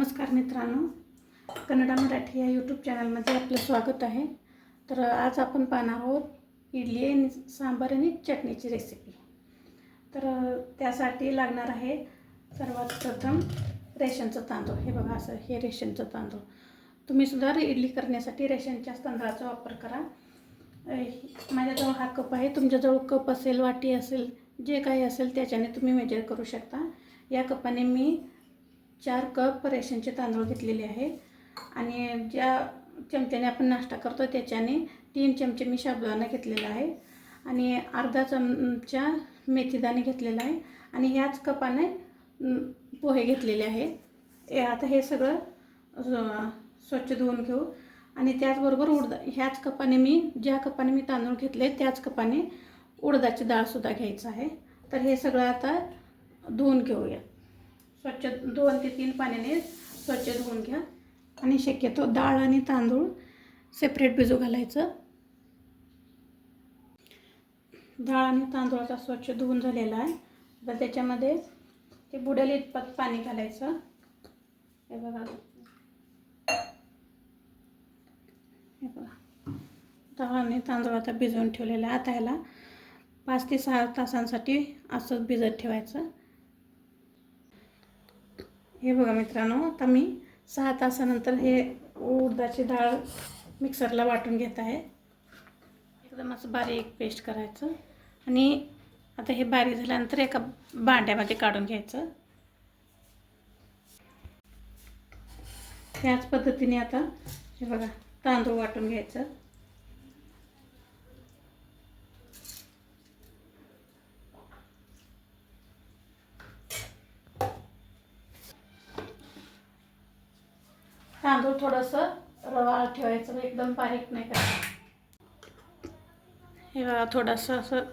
नमस्कार मित्रांनो, कन्नडा मराठी या यूट्यूब चॅनलमध्ये आपलं स्वागत आहे. तर आज आपण पाहणार आहोत इडली आणि सांबार आणि चटणीची रेसिपी. तर त्यासाठी लागणार आहे सर्वात प्रथम रेशनचं तांदूळ. हे बघा, असं हे रेशनचं तांदूळ. तुम्ही सुद्धा इडली करण्यासाठी रेशनच्या तांदळाचा वापर करा. माझ्याजवळ हा कप आहे. तुमच्याजवळ कप असेल, वाटी असेल, जे काही असेल त्याच्याने तुम्ही मेजर करू शकता. या कपाने मी 4 कप रेशनचे तांदूळ घेतलेले आहे आणि ज्या चमच्याने आपण नाश्ता करतो त्याच्याने 3 चमचे मी साबुदाणा घेतलेला आहे आणि अर्धा चमचा मेथीदाणे घेतलेला आहे आणि ह्याच कपाने पोहे घेतलेले आहे. आता हे सगळं स्वच्छ धुवून घेऊ आणि त्याचबरोबर ह्याच कपाने ज्या कपाने मी तांदूळ घेतले त्याच कपाने उडदाची डाळसुद्धा घ्यायचं आहे. तर हे सगळं आता धुवून घेऊया. स्वच्छ 2 ते 3 पाण्याने स्वच्छ धुवून घ्या आणि शक्यतो डाळ आणि तांदूळ सेपरेट भिजू घालायचं. डाळ आणि तांदूळ आता स्वच्छ धुवून झालेला आहे. तर त्याच्यामध्ये ते बुडेल इतपत पाणी घालायचं. हे बघा, डाळ आणि तांदूळ आता भिजवून ठेवलेला आहे. आता ह्याला 5 ते 6 तासांसाठी असंच भिजत ठेवायचं. हे बघा मित्रांनो, आता मी 6 तासानंतर हे उडदाची डाळ मिक्सरला वाटून घेत आहे. एकदम असं बारीक पेस्ट करायचं आणि आता हे बारीक झाल्यानंतर एका भांड्यामध्ये काढून घ्यायचं. त्याच पद्धतीने आता हे बघा तांदूळ वाटून घ्यायचं. तांदूळ थोडंसं रवा ठेवायचं, एकदम बारीक नाही करायचं. हे बघा, थोडंसं असं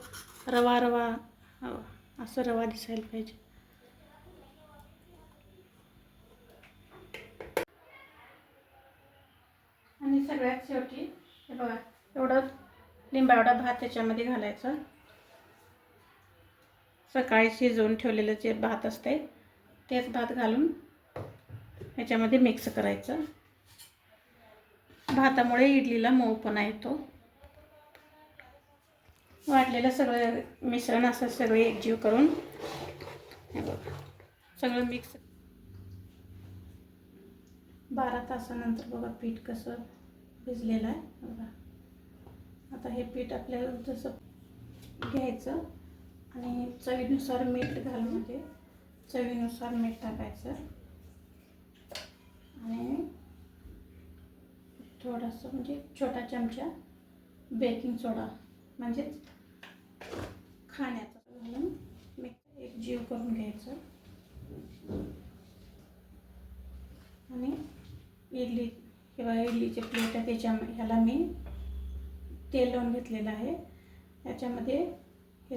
रवा असं रवा दिसायला पाहिजे. आणि सगळ्यात शेवटी हे बघा, एवढं लिंबा एवढा भात त्याच्यामध्ये घालायचा. सकाळी शिजवून ठेवलेलं जे भात असते तेच भात घालून ह्याच्यामध्ये मिक्स करायचं. भातामुळे इडलीला मऊपणा येतो. वाटलेलं सगळं मिश्रण असं सगळे एकजीव करून हे बघा सगळं मिक्स. 12 तासानंतर बघा पीठ कसं भिजलेलं आहे. बघा, आता हे पीठ आपल्याला जसं घ्यायचं आणि चवीनुसार मीठ घालून चवीनुसार मीठ टाकायचं आणि थोडंसं म्हणजे छोटा चमचा बेकिंग सोडा म्हणजेच खाण्याचा घालून एकजीव करून घ्यायचं. आणि इडली किंवा इडलीचे प्लेट आहे ह्याला मी तेल लावून घेतलेलं आहे. याच्यामध्ये हे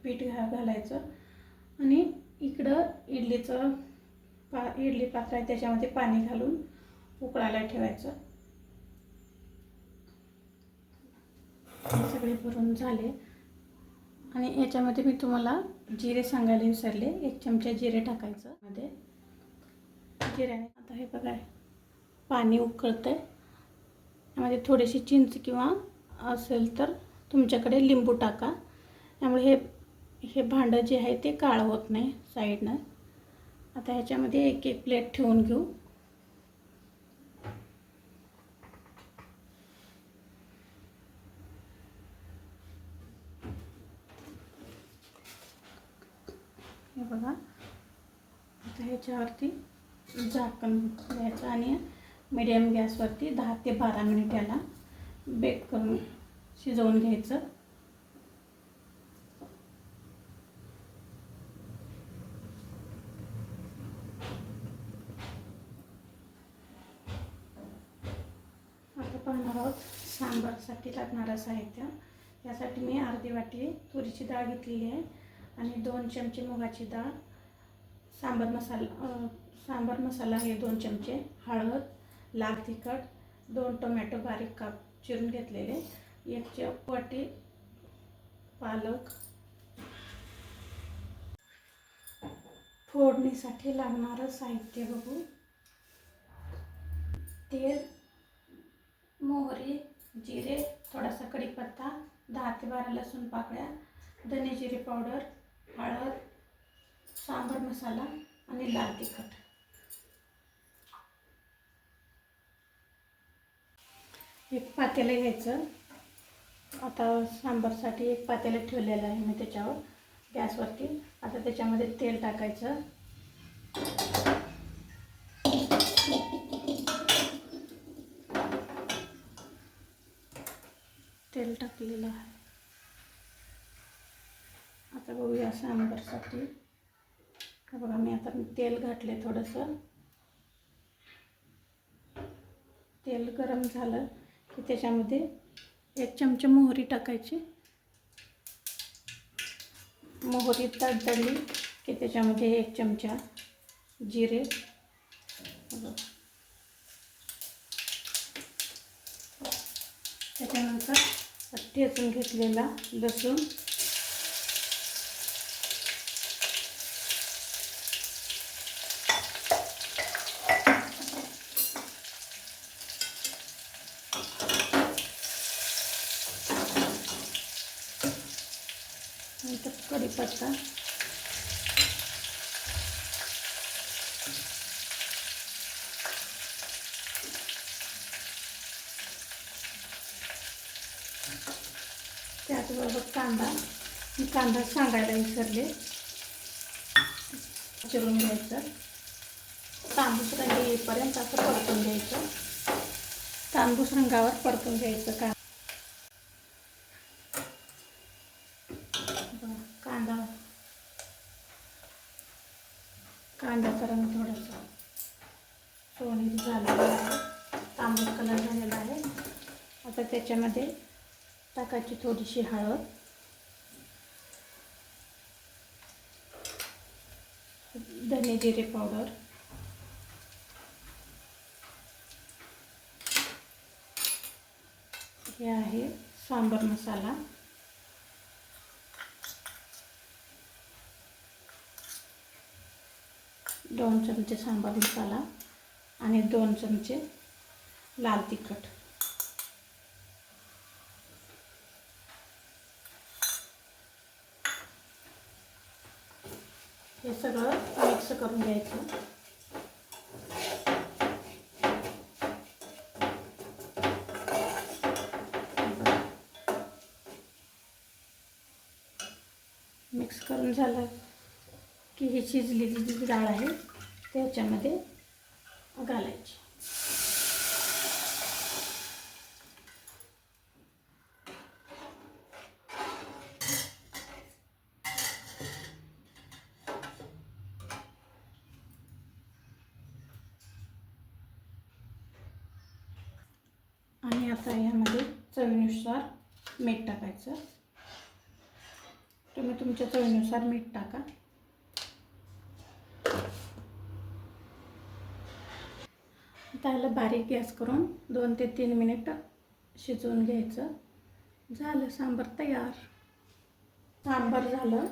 पीठ घालायचं आणि इकडं इडली पात्र आहे त्याच्यामध्ये पाणी घालून उकळायला ठेवायचं. सगळे भरून झाले आणि याच्यामध्ये मी तुम्हाला जिरे सांगायला विसरले. 1 चमचा जिरे टाकायचं मध्ये. जिऱ्याने आता हे बघा पाणी उकळतंय. यामध्ये थोडीशी चिंच किंवा असेल तर तुमच्याकडे लिंबू टाका. त्यामुळे हे भांडं जे आहे ते काळं होत नाही साईडनं. आता ह्याच्यामध्ये एक प्लेट ठेवून घेऊ. हे बघा, आता ह्याच्यावरती झाकण द्यायचं आणि मीडियम गॅसवरती 10 ते 12 मिनिट याला बेक करून शिजवून घ्यायचं. आता पाहणार आहोत सांबारसाठी लागणारं साहित्य. यासाठी मी अर्धी वाटी तुरीची डाळ घेतलेली आहे आणि 2 चमचे मुगाची डाळ, सांबार मसाला हे 2 चमचे, हळद, लाल तिखट, 2 टोमॅटो बारीक काप चिरून घेतलेले, 1 वाटी पालक. फोडणीसाठी लागणारं साहित्य बघू. तेल, मोहरी, जिरे, थोडासा कढीपत्ता, 10 ते 12 लसूण पाकळ्या, धने जिरे पावडर, हळद, सांबर मसाला आणि लाल तिखट. एक पातेलं घ्यायचं. आता सांबारसाठी एक पातेलं ठेवलेलं आहे मी त्याच्यावर गॅसवरती. आता त्याच्यामध्ये तेल टाकायचं. तेल टाकलेलं आहे. आता बघूया सांबारसाठी. बघा मी आता तेल घातले थोडंसं. तेल गरम झालं की त्याच्यामध्ये 1 चमचा मोहरी टाकायची. मोहरी तडतडली की त्याच्यामध्ये 1 चमचा जिरे, त्याच्यानंतर ठेचून घेतलेला लसूण, नंतर कढीपत्ता, त्याचबरोबर कांदा सांगायला विसरले. चिरून घ्यायचं. तांबूस रंग येईपर्यंत असं परतून घ्यायचं. तांबूस रंगावर परतून घ्यायचं. कांद्याचा रंग थोडासा सोनेरी झालेला आहे, तांबूस कलर झालेला आहे. आता त्याच्यामध्ये टाकायची थोडीशी हळद, धने जिरे पावडर, हे आहे सांबर मसाला, 2 चमचे सांबर मसाला आणि 2 चमचे लाल तिखट. हे सगळं मिक्स करून घ्यायचं. मिक्स करून झालं की ही शिजलेली जी डाळ आहे त्याच्यामध्ये घालायची. आणि आता यामध्ये चवीनुसार मीठ टाकायचं. तुम्ही तुमच्या चवीनुसार मीठ टाका. त्याला बारीक गॅस करून 2 ते 3 मिनिट शिजवून घ्यायचं. झालं सांबार तयार. सांबार झालं.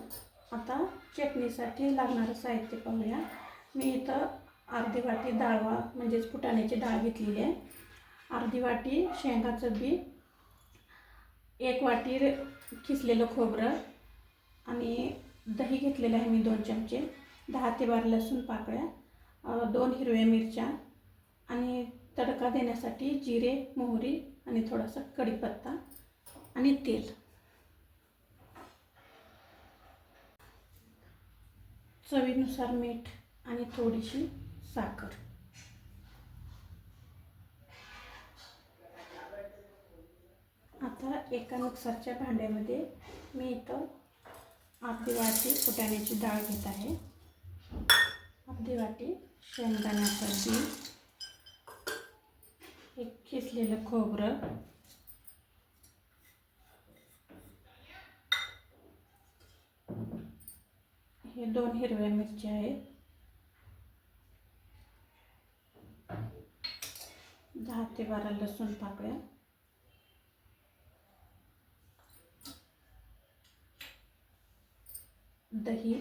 आता चटणीसाठी लागणारं साहित्य पाहूया. मी इथं अर्धी वाटी म्हणजेच फुटाण्याची डाळ घेतलेली आहे. अर्धी वाटी शेंगाचं बी, 1 वाटी किसलेलं खोबरं आणि दही घेतलेलं आहे मी 2 चमचे, 10 ते 12 लसूण पाकळ्या, 2 हिरव्या मिरच्या आणि तडका देण्यासाठी जिरे, मोहरी आणि थोडासा कढीपत्ता आणि तेल. चवीनुसार मीठ आणि थोडीशी साखर. आता एका मिक्सरच्या भांड्यामध्ये मी इथं अर्धी वाटी फुटाण्याची डाळ घेत आहे, अर्धी वाटी शेंगदाण्याचं बी, 1 किसलेलं खोबरं, हे 2 हिरव्या मिरच्या आहेत, 10 ते 12 लसूण पाकळ्या, दही,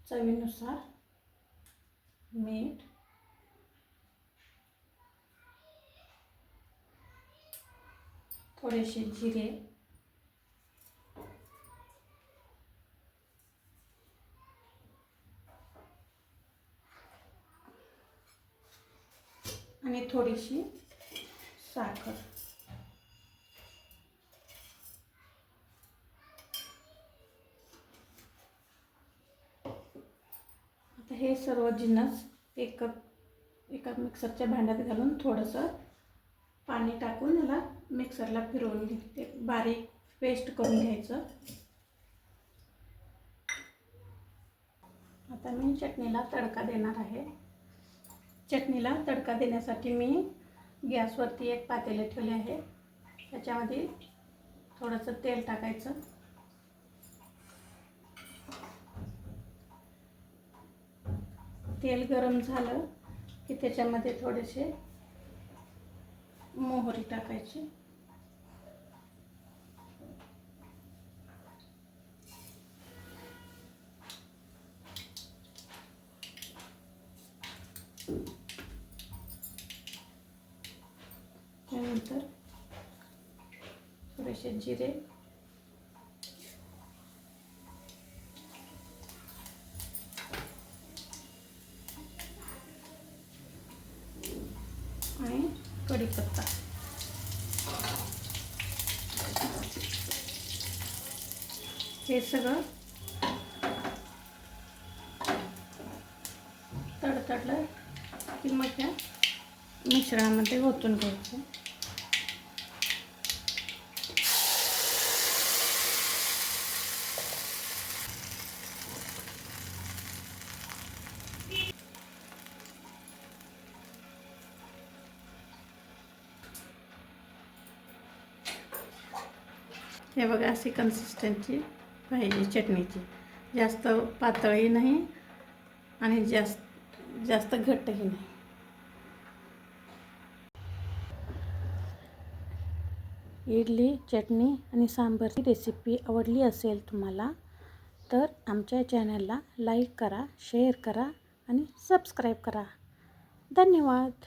चवीनुसार मीठ, थोडेसे जिरे, आणि थोडीशी साखर. आता हे सर्व जिन्नस एका मिक्सरच्या भांड्यात घालून थोडंसं पाणी टाकून याला मिक्सरला फिरवून घेते, बारीक पेस्ट करून घ्यायचं. आता मी चटणीला तडका देणार आहे. चटणीला तडका देण्यासाठी मी गॅसवरती एक पातेले ठेवले आहे. त्याच्यामध्ये थोडंसं तेल टाकायचं. तेल गरम झालं की त्याच्यामध्ये थोडेसे मोहरी टाकायची. त्यानंतर थोडेसे जिरे, आणि कढीपत्ता. हे सगळं तडतडलं की मग त्या मिश्रणामध्ये ओतून घ्यायचं. हे बघा, अशी कन्सिस्टन्सी पाहिजे चटणीची. जास्त पातळही नाही आणि जास्त घट्टही नाही. इडली, चटणी आणि सांबारची रेसिपी आवडली असेल तुम्हाला तर आमच्या चॅनलला लाईक करा, शेअर करा आणि सबस्क्राईब करा. धन्यवाद.